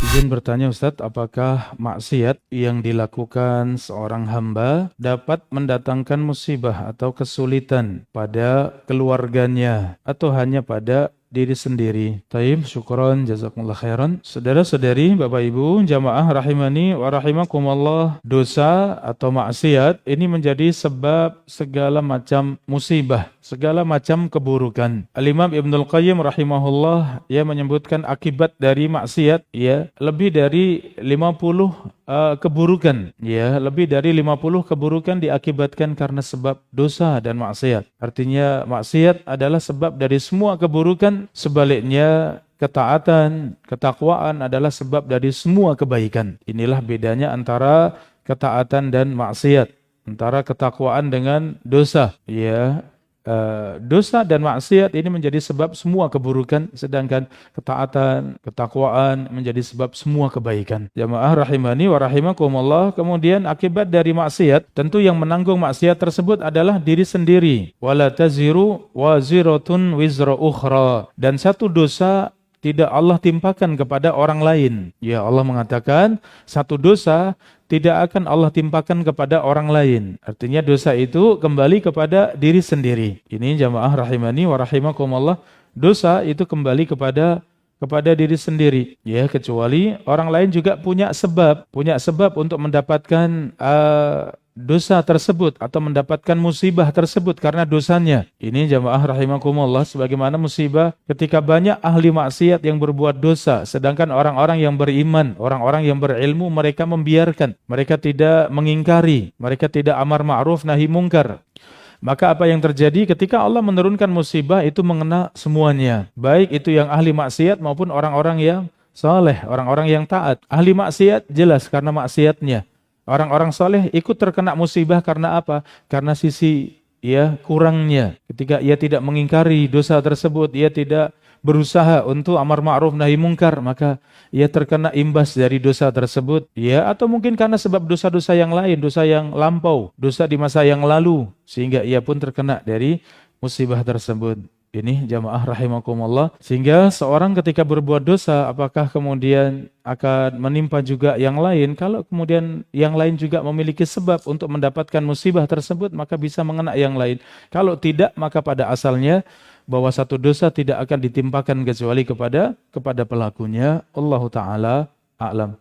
Izin bertanya Ustadz, apakah maksiat yang dilakukan seorang hamba dapat mendatangkan musibah atau kesulitan pada keluarganya atau hanya pada diri sendiri? Taib, syukron, jazakumullah khairan. Saudara-saudari, Bapak Ibu, jamaah rahimani wa rahimakumullah, dosa atau maksiat ini menjadi sebab segala macam musibah, segala macam keburukan. Al-Imam Ibnul Qayyim rahimahullah, ia menyebutkan akibat dari maksiat, ya, lebih dari 50 keburukan, ya, lebih dari 50 keburukan diakibatkan karena sebab dosa dan maksiat. Artinya maksiat adalah sebab dari semua keburukan, sebaliknya ketaatan, ketakwaan adalah sebab dari semua kebaikan. Inilah bedanya antara ketaatan dan maksiat, antara ketakwaan dengan dosa, ya. Dosa dan maksiat ini menjadi sebab semua keburukan, sedangkan ketaatan, ketakwaan menjadi sebab semua kebaikan. Jamaah rahimani wa rahimakumullah. Kemudian akibat dari maksiat, tentu yang menanggung maksiat tersebut adalah diri sendiri. Wala taziru waziratun wizra ukhra. Dan satu dosa tidak Allah timpakan kepada orang lain. Ya, Allah mengatakan satu dosa tidak akan Allah timpakan kepada orang lain. Artinya dosa itu kembali kepada diri sendiri. Ini jamaah rahimani wa rahimakumullah. Dosa itu kembali kepada diri sendiri. Ya, kecuali orang lain juga punya sebab untuk mendapatkan dosa tersebut atau mendapatkan musibah tersebut karena dosanya. Ini jamaah rahimakumullah, sebagaimana musibah ketika banyak ahli maksiat yang berbuat dosa, sedangkan orang-orang yang beriman, orang-orang yang berilmu, mereka membiarkan, mereka tidak mengingkari, mereka tidak amar ma'ruf nahi mungkar. Maka apa yang terjadi ketika Allah menurunkan musibah itu mengena semuanya, baik itu yang ahli maksiat maupun orang-orang yang saleh, orang-orang yang taat. Ahli maksiat jelas karena maksiatnya. Orang-orang soleh ikut terkena musibah karena apa? Karena sisi, ya, kurangnya. Ketika ia tidak mengingkari dosa tersebut, ia tidak berusaha untuk amar ma'ruf nahi mungkar, maka ia terkena imbas dari dosa tersebut. Ya, atau mungkin karena sebab dosa-dosa yang lain, dosa yang lampau, dosa di masa yang lalu, sehingga ia pun terkena dari musibah tersebut. Ini jamaah rahimakumullah. Sehingga seorang ketika berbuat dosa, apakah kemudian akan menimpa juga yang lain? Kalau kemudian yang lain juga memiliki sebab untuk mendapatkan musibah tersebut, maka bisa mengena yang lain. Kalau tidak, maka pada asalnya bahwa satu dosa tidak akan ditimpakan kecuali kepada pelakunya. Allahu ta'ala a'lam.